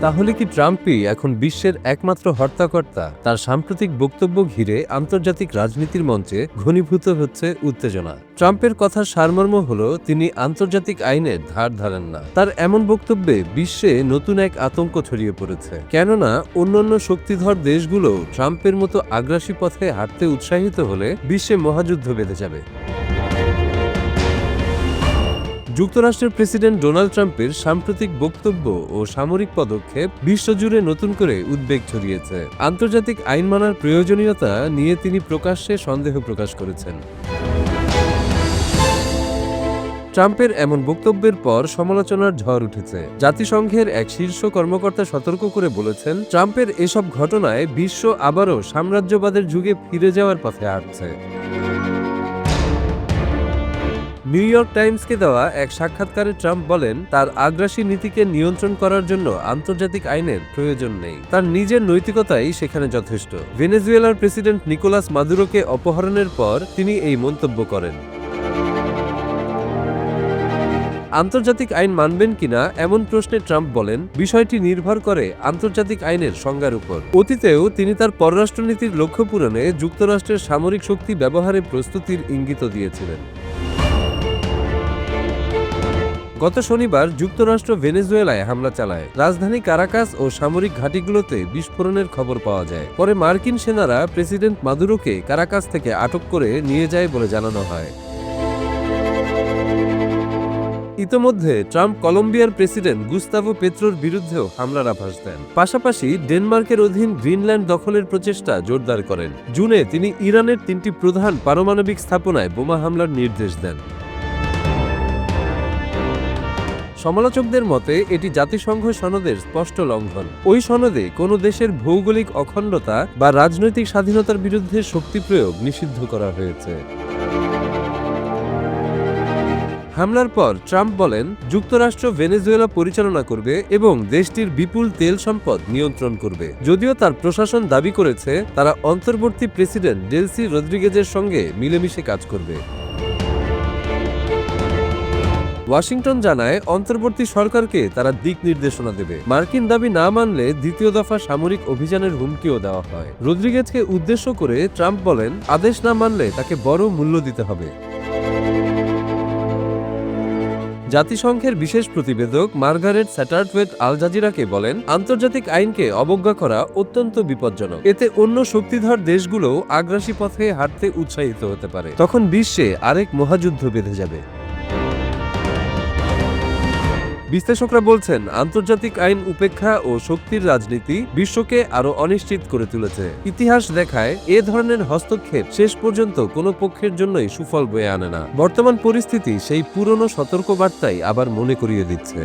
তাহলে কি ট্রাম্পই এখন বিশ্বের একমাত্র হর্তাকর্তা? তার সাম্প্রতিক বক্তব্য ঘিরে আন্তর্জাতিক রাজনীতির মঞ্চে ঘনীভূত হচ্ছে উত্তেজনা। ট্রাম্পের কথার সারমর্ম হল তিনি আন্তর্জাতিক আইনের ধার ধারেন না। তার এমন বক্তব্যে বিশ্বে নতুন এক আতঙ্ক ছড়িয়ে পড়েছে, কেননা অন্যান্য শক্তিধর দেশগুলো ট্রাম্পের মতো আগ্রাসী পথে হাঁটতে উৎসাহিত হলে বিশ্বে মহাযুদ্ধ বেঁধে যাবে। যুক্তরাষ্ট্রের প্রেসিডেন্ট ডোনাল্ড ট্রাম্পের সাম্প্রতিক বক্তব্য ও সামরিক পদক্ষেপ বিশ্বজুড়ে নতুন করে উদ্বেগ ছড়িয়েছে। আন্তর্জাতিক আইন মানার প্রয়োজনীয়তা নিয়ে তিনি প্রকাশ্যে সন্দেহ প্রকাশ করেছেন। ট্রাম্পের এমন বক্তব্যের পর সমালোচনার ঝড় উঠেছে। জাতিসংঘের এক শীর্ষ কর্মকর্তা সতর্ক করে বলেছেন, ট্রাম্পের এসব ঘটনায় বিশ্ব আবারও সাম্রাজ্যবাদের যুগে ফিরে যাওয়ার পথে হাঁটছে। নিউ ইয়র্ক টাইমসকে দেওয়া এক সাক্ষাৎকারে ট্রাম্প বলেন, তার আগ্রাসী নীতিকে নিয়ন্ত্রণ করার জন্য আন্তর্জাতিক আইনের প্রয়োজন নেই। তার নিজের নৈতিকতাই সেখানে যথেষ্ট। ভেনেজুয়েলার প্রেসিডেন্ট নিকোলাস মাদুরোকে অপহরণের পর তিনি এই মন্তব্য করেন। আন্তর্জাতিক আইন মানবেন কিনা এমন প্রশ্নে ট্রাম্প বলেন, বিষয়টি নির্ভর করে আন্তর্জাতিক আইনের সংজ্ঞার উপর। অতীতেও তিনি তার পররাষ্ট্রনীতির লক্ষ্য পূরণে যুক্তরাষ্ট্রের সামরিক শক্তি ব্যবহারে প্রস্তুতির ইঙ্গিত দিয়েছিলেন। গত শনিবার যুক্তরাষ্ট্র ভেনেজুয়েলায় হামলা চালায়। রাজধানী কারাকাস ও সামরিক ঘাঁটিগুলোতে বিস্ফোরণের খবর পাওয়া যায়। পরে মার্কিন সেনারা প্রেসিডেন্ট মাদুরোকে কারাকাস থেকে আটক করে নিয়ে যায় বলে জানানো হয়। ইতোমধ্যে ট্রাম্প কলম্বিয়ার প্রেসিডেন্ট গুস্তাভো পেত্রোর বিরুদ্ধেও হামলার আভাস দেন। পাশাপাশি ডেনমার্কের অধীন গ্রিনল্যান্ড দখলের প্রচেষ্টা জোরদার করেন। জুনে তিনি ইরানের 3টি প্রধান পারমাণবিক স্থাপনায় বোমা হামলার নির্দেশ দেন। সমালোচকদের মতে এটি জাতিসংঘ সনদের স্পষ্ট লঙ্ঘন। ওই সনদে কোনো দেশের ভৌগোলিক অখণ্ডতা বা রাজনৈতিক স্বাধীনতার বিরুদ্ধে শক্তি প্রয়োগ নিষিদ্ধ করা হয়েছে। হামলার পর ট্রাম্প বলেন, যুক্তরাষ্ট্র ভেনেজুয়েলা পরিচালনা করবে এবং দেশটির বিপুল তেল সম্পদ নিয়ন্ত্রণ করবে। যদিও তার প্রশাসন দাবি করেছে তারা অন্তর্বর্তী প্রেসিডেন্ট ডেলসি রদ্রিগেজের সঙ্গে মিলেমিশে কাজ করবে। ওয়াশিংটন জানায়, অন্তর্বর্তী সরকারকে তারা দিক নির্দেশনা দেবে। মার্কিন দাবি না মানলে দ্বিতীয় দফা সামরিক অভিযানের হুমকিও দেওয়া হয়। রদ্রিগেজকে উদ্দেশ্য করে ট্রাম্প বলেন, আদেশ না মানলে তাকে বড় মূল্য দিতে হবে। জাতিসংঘের বিশেষ প্রতিবেদক মার্গারেট স্যাটারথওয়েট আল জাজিরাকে বলেন, আন্তর্জাতিক আইনকে অবজ্ঞা করা অত্যন্ত বিপজ্জনক। এতে অন্য শক্তিধর দেশগুলোও আগ্রাসী পথে হাঁটতে উৎসাহিত হতে পারে। তখন বিশ্বে আরেক মহাযুদ্ধ বেঁধে যাবে। বিশ্লেষকরা বলছেন, আন্তর্জাতিক আইন উপেক্ষা ও শক্তির রাজনীতি বিশ্বকে আরো অনিশ্চিত করে তুলেছে। ইতিহাস দেখায়, এ ধরনের হস্তক্ষেপ শেষ পর্যন্ত কোনো পক্ষের জন্যই সুফল বয়ে আনে না। বর্তমান পরিস্থিতি সেই পুরনো সতর্কবার্তাই আবার মনে করিয়ে দিচ্ছে।